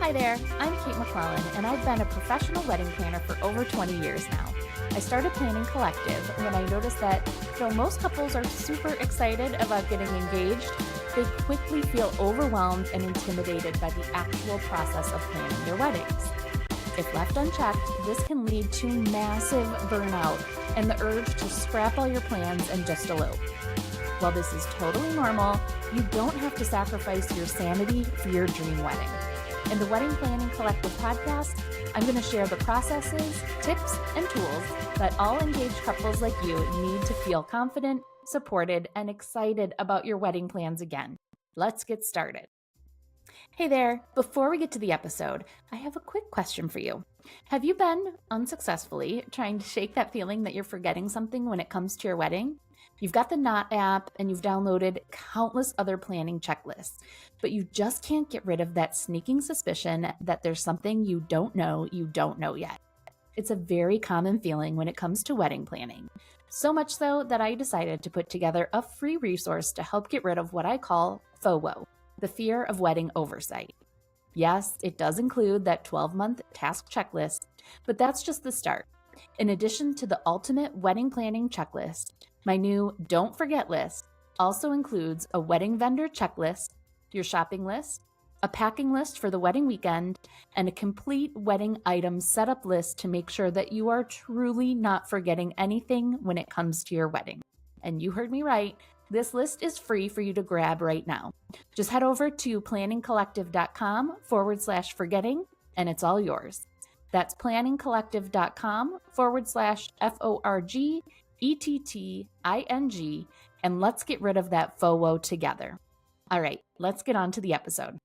Hi there, I'm Kate McClellan, and I've been a professional wedding planner for over 20 years now. I started Planning Collective when I noticed that though most couples are super excited about getting engaged, they quickly feel overwhelmed and intimidated by the actual process of planning their weddings. If left unchecked, this can lead to massive burnout and the urge to scrap all your plans and just elope. While this is totally normal, you don't have to sacrifice your sanity for your dream wedding. In the Wedding Planning Collective podcast, I'm going to share the processes, tips, and tools that all engaged couples like you need to feel confident, supported, and excited about your wedding plans again. Let's get started. Hey there, before we get to the episode, I have a quick question for you. Have you been unsuccessfully trying to shake that feeling that you're forgetting something when it comes to your wedding? You've got the Knot app and you've downloaded countless other planning checklists, but you just can't get rid of that sneaking suspicion that there's something you don't know yet. It's a very common feeling when it comes to wedding planning. So much so that I decided to put together a free resource to help get rid of what I call FOWO, the fear of wedding oversight. Yes, it does include that 12-month task checklist, but that's just the start. In addition to the ultimate wedding planning checklist, my new Don't Forget list also includes a wedding vendor checklist, your shopping list, a packing list for the wedding weekend, and a complete wedding item setup list to make sure that you are truly not forgetting anything when it comes to your wedding. And you heard me right, this list is free for you to grab right now. Just head over to planningcollective.com/forgetting and it's all yours. That's planningcollective.com/FORGETTING, and let's get rid of that FOWO together. All right, let's get on to the episode.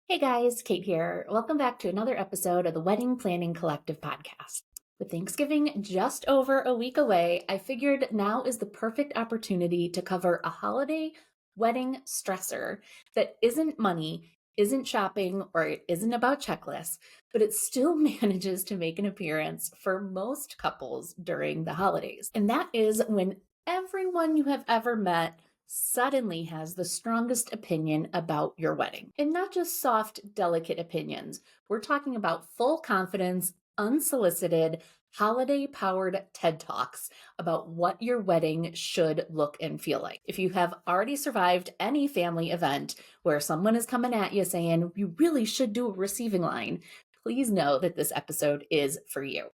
Hey guys, Kate here. Welcome back to another episode of the Wedding Planning Collective podcast. With Thanksgiving just over a week away, I figured now is the perfect opportunity to cover a holiday wedding stressor that isn't money, isn't shopping, or it isn't about checklists, but it still manages to make an appearance for most couples during the holidays. And that is when everyone you have ever met suddenly has the strongest opinion about your wedding. And not just soft, delicate opinions. We're talking about full confidence, unsolicited, holiday-powered TED Talks about what your wedding should look and feel like. If you have already survived any family event where someone is coming at you saying, you really should do a receiving line, please know that this episode is for you.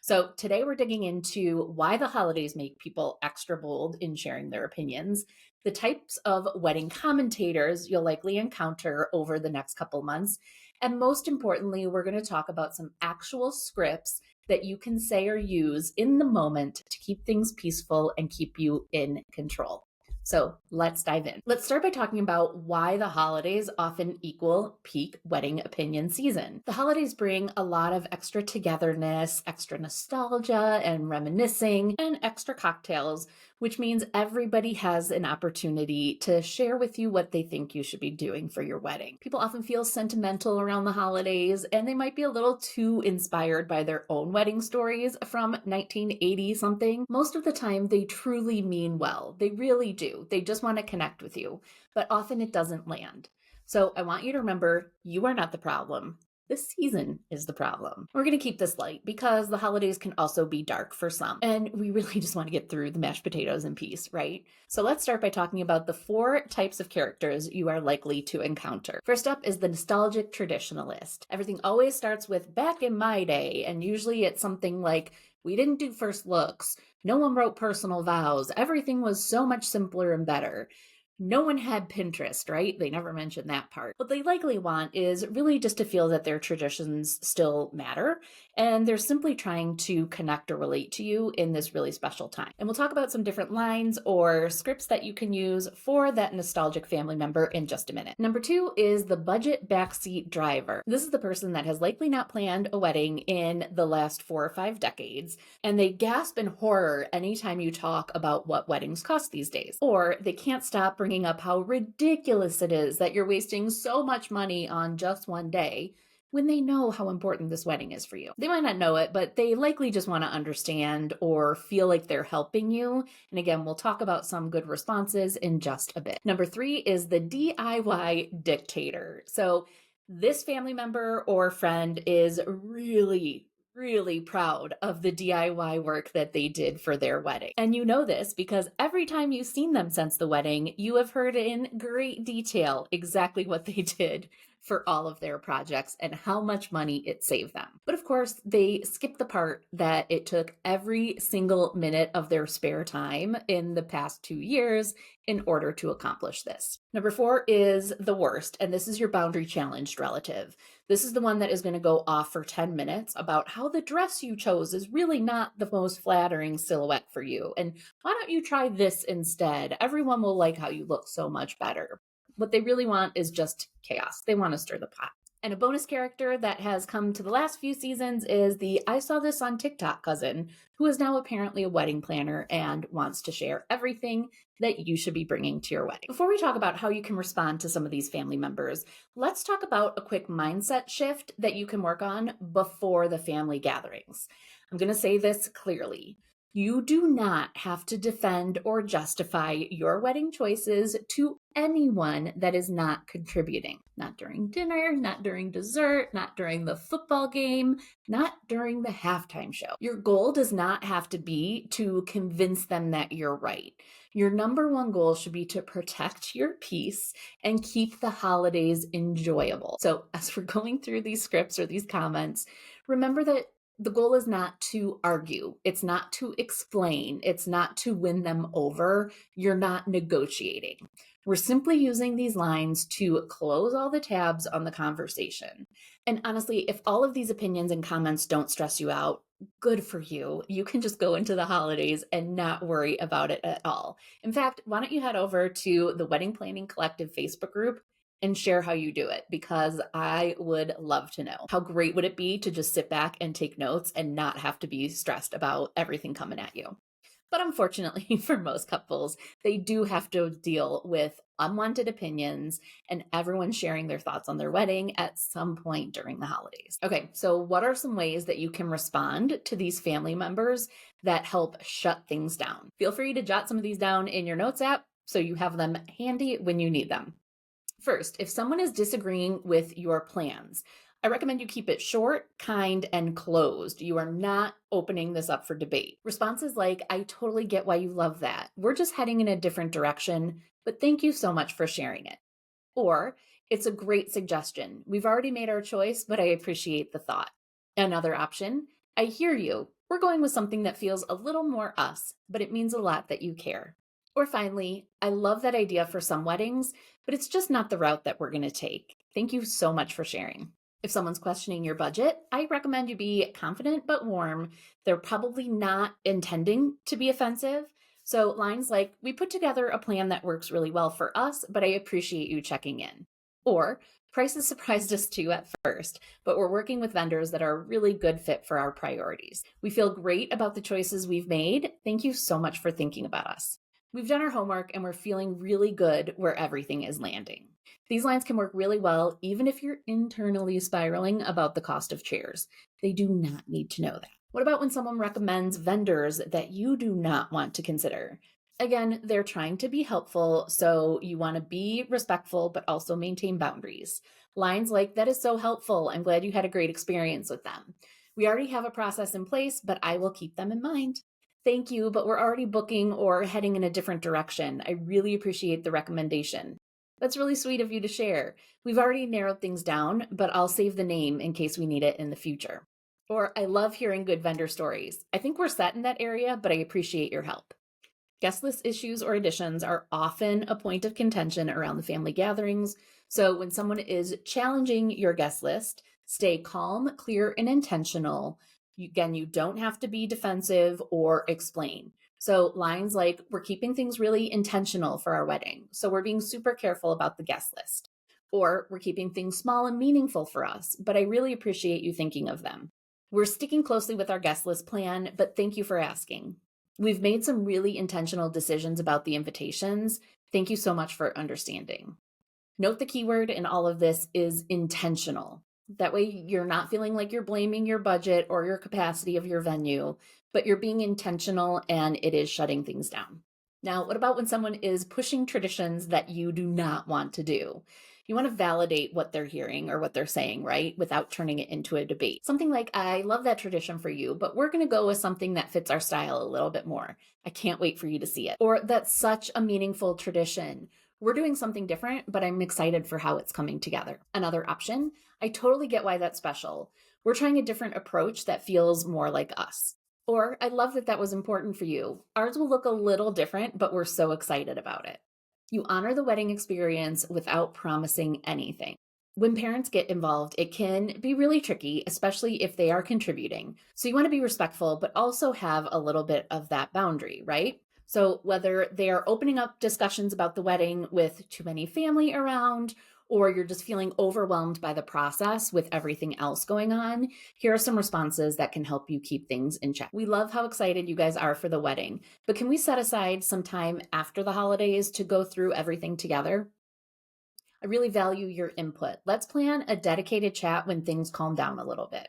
So today we're digging into why the holidays make people extra bold in sharing their opinions, the types of wedding commentators you'll likely encounter over the next couple months, and most importantly, we're going to talk about some actual scripts that you can say or use in the moment to keep things peaceful and keep you in control. So let's dive in. Let's start by talking about why the holidays often equal peak wedding opinion season. The holidays bring a lot of extra togetherness, extra nostalgia and reminiscing, and extra cocktails, which means everybody has an opportunity to share with you what they think you should be doing for your wedding. People often feel sentimental around the holidays, and they might be a little too inspired by their own wedding stories from 1980 something. Most of the time, they truly mean well. They really do. They just want to connect with you, but often it doesn't land. So I want you to remember, you are not the problem. This season is the problem. We're going to keep this light because the holidays can also be dark for some. And we really just want to get through the mashed potatoes in peace, right? So let's start by talking about the 4 types of characters you are likely to encounter. First up is the nostalgic traditionalist. Everything always starts with back in my day, and usually it's something like, we didn't do first looks, no one wrote personal vows, everything was so much simpler and better. No one had Pinterest, right? They never mentioned that part. What they likely want is really just to feel that their traditions still matter, and they're simply trying to connect or relate to you in this really special time. And we'll talk about some different lines or scripts that you can use for that nostalgic family member in just a minute. Number 2 is the budget backseat driver. This is the person that has likely not planned a wedding in the last 4 or 5 decades, and they gasp in horror anytime you talk about what weddings cost these days. Or they can't stop bringing up how ridiculous it is that you're wasting so much money on just one day when they know how important this wedding is for you. They might not know it, but they likely just want to understand or feel like they're helping you. And again, we'll talk about some good responses in just a bit. Number 3 is the DIY dictator. So This family member or friend is really proud of the DIY work that they did for their wedding. And you know this because every time you've seen them since the wedding, you have heard in great detail exactly what they did for all of their projects and how much money it saved them. But of course, they skipped the part that it took every single minute of their spare time in the past 2 years in order to accomplish this. Number 4 is the worst, and this is your boundary challenged relative. This is the one that is going to go off for 10 minutes about how the dress you chose is really not the most flattering silhouette for you. And why don't you try this instead? Everyone will like how you look so much better. What they really want is just chaos. They want to stir the pot. And a bonus character that has come to the last few seasons is the I saw this on TikTok cousin, who is now apparently a wedding planner and wants to share everything that you should be bringing to your wedding. Before we talk about how you can respond to some of these family members, let's talk about a quick mindset shift that you can work on before the family gatherings. I'm going to say this clearly. You do not have to defend or justify your wedding choices to anyone that is not contributing. Not during dinner, not during dessert, not during the football game, not during the halftime show. Your goal does not have to be to convince them that you're right. Your number one goal should be to protect your peace and keep the holidays enjoyable. So as we're going through these scripts or these comments, remember that the goal is not to argue. It's not to explain. It's not to win them over. You're not negotiating. We're simply using these lines to close all the tabs on the conversation. And honestly, if all of these opinions and comments don't stress you out, good for you. You can just go into the holidays and not worry about it at all. In fact, why don't you head over to the Wedding Planning Collective Facebook group and share how you do it, because I would love to know. How great would it be to just sit back and take notes and not have to be stressed about everything coming at you? But unfortunately, for most couples, they do have to deal with unwanted opinions and everyone sharing their thoughts on their wedding at some point during the holidays. Okay, so what are some ways that you can respond to these family members that help shut things down? Feel free to jot some of these down in your notes app so you have them handy when you need them. First, if someone is disagreeing with your plans, I recommend you keep it short, kind, and closed. You are not opening this up for debate. Responses like, I totally get why you love that. We're just heading in a different direction, but thank you so much for sharing it. Or, it's a great suggestion. We've already made our choice, but I appreciate the thought. Another option, I hear you. We're going with something that feels a little more us, but it means a lot that you care. Or finally, I love that idea for some weddings, but it's just not the route that we're going to take. Thank you so much for sharing. If someone's questioning your budget, I recommend you be confident but warm. They're probably not intending to be offensive. So lines like, we put together a plan that works really well for us, but I appreciate you checking in. Or, prices surprised us too at first, but we're working with vendors that are a really good fit for our priorities. We feel great about the choices we've made. Thank you so much for thinking about us. We've done our homework and we're feeling really good where everything is landing. These lines can work really well even if you're internally spiraling about the cost of chairs. They do not need to know that. What about when someone recommends vendors that you do not want to consider? Again, they're trying to be helpful, so you want to be respectful but also maintain boundaries. Lines like, that is so helpful. I'm glad you had a great experience with them. We already have a process in place, but I will keep them in mind. Thank you, but we're already booking or heading in a different direction. I really appreciate the recommendation. That's really sweet of you to share. We've already narrowed things down, but I'll save the name in case we need it in the future. Or, I love hearing good vendor stories. I think we're set in that area, but I appreciate your help. Guest list issues or additions are often a point of contention around the family gatherings. So when someone is challenging your guest list, stay calm, clear, and intentional. Again, you don't have to be defensive or explain. So lines like, we're keeping things really intentional for our wedding, so we're being super careful about the guest list. Or, we're keeping things small and meaningful for us, but I really appreciate you thinking of them. We're sticking closely with our guest list plan, but thank you for asking. We've made some really intentional decisions about the invitations. Thank you so much for understanding. Note the keyword in all of this is intentional. That way you're not feeling like you're blaming your budget or your capacity of your venue, but you're being intentional and it is shutting things down. Now, what about when someone is pushing traditions that you do not want to do? You want to validate what they're hearing or what they're saying, right? Without turning it into a debate. Something like, I love that tradition for you, but we're going to go with something that fits our style a little bit more. I can't wait for you to see it. Or that's such a meaningful tradition. We're doing something different, but I'm excited for how it's coming together. Another option, I totally get why that's special. We're trying a different approach that feels more like us. Or, I love that that was important for you. Ours will look a little different, but we're so excited about it. You honor the wedding experience without promising anything. When parents get involved, it can be really tricky, especially if they are contributing. So you want to be respectful, but also have a little bit of that boundary, right? So whether they are opening up discussions about the wedding with too many family around, or you're just feeling overwhelmed by the process with everything else going on, here are some responses that can help you keep things in check. We love how excited you guys are for the wedding, but can we set aside some time after the holidays to go through everything together? I really value your input. Let's plan a dedicated chat when things calm down a little bit.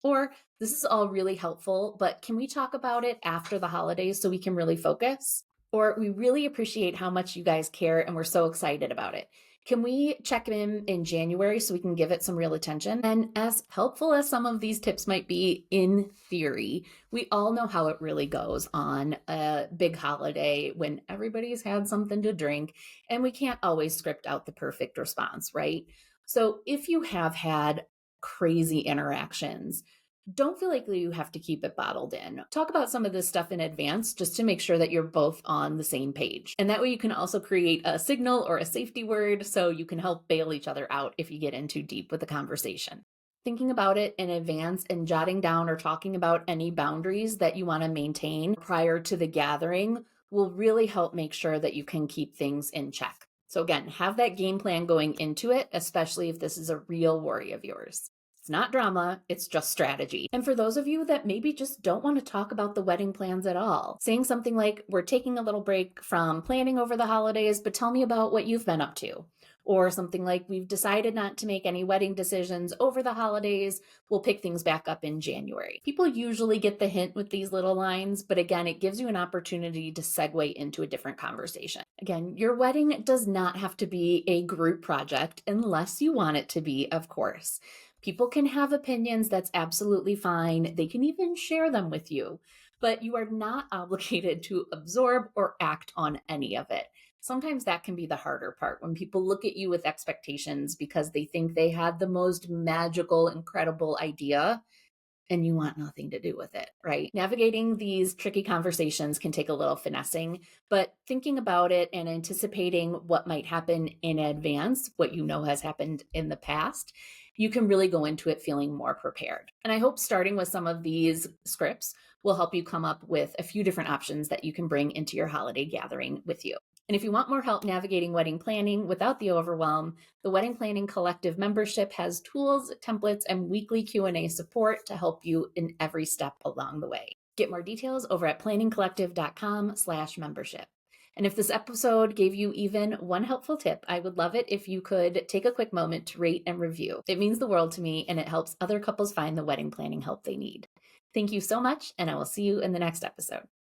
Or, this is all really helpful, but can we talk about it after the holidays so we can really focus? Or, we really appreciate how much you guys care and we're so excited about it. Can we check in January so we can give it some real attention? And as helpful as some of these tips might be in theory, we all know how it really goes on a big holiday when everybody's had something to drink and we can't always script out the perfect response, right? So if you have had crazy interactions, don't feel like you have to keep it bottled in. Talk about some of this stuff in advance just to make sure that you're both on the same page. And that way you can also create a signal or a safety word so you can help bail each other out if you get in too deep with the conversation. Thinking about it in advance and jotting down or talking about any boundaries that you want to maintain prior to the gathering will really help make sure that you can keep things in check. So again, have that game plan going into it, especially if this is a real worry of yours. It's not drama, it's just strategy. And for those of you that maybe just don't want to talk about the wedding plans at all, saying something like, we're taking a little break from planning over the holidays, but tell me about what you've been up to. Or something like, we've decided not to make any wedding decisions over the holidays. We'll pick things back up in January. People usually get the hint with these little lines, but again, it gives you an opportunity to segue into a different conversation. Again, your wedding does not have to be a group project unless you want it to be, of course. People can have opinions, that's absolutely fine. They can even share them with you, but you are not obligated to absorb or act on any of it. Sometimes that can be the harder part when people look at you with expectations because they think they had the most magical, incredible idea and you want nothing to do with it, right? Navigating these tricky conversations can take a little finessing, but thinking about it and anticipating what might happen in advance, what you know has happened in the past, you can really go into it feeling more prepared. And I hope starting with some of these scripts will help you come up with a few different options that you can bring into your holiday gathering with you. And if you want more help navigating wedding planning without the overwhelm, the Wedding Planning Collective membership has tools, templates, and weekly Q&A support to help you in every step along the way. Get more details over at planningcollective.com/membership. And if this episode gave you even one helpful tip, I would love it if you could take a quick moment to rate and review. It means the world to me, and it helps other couples find the wedding planning help they need. Thank you so much, and I will see you in the next episode.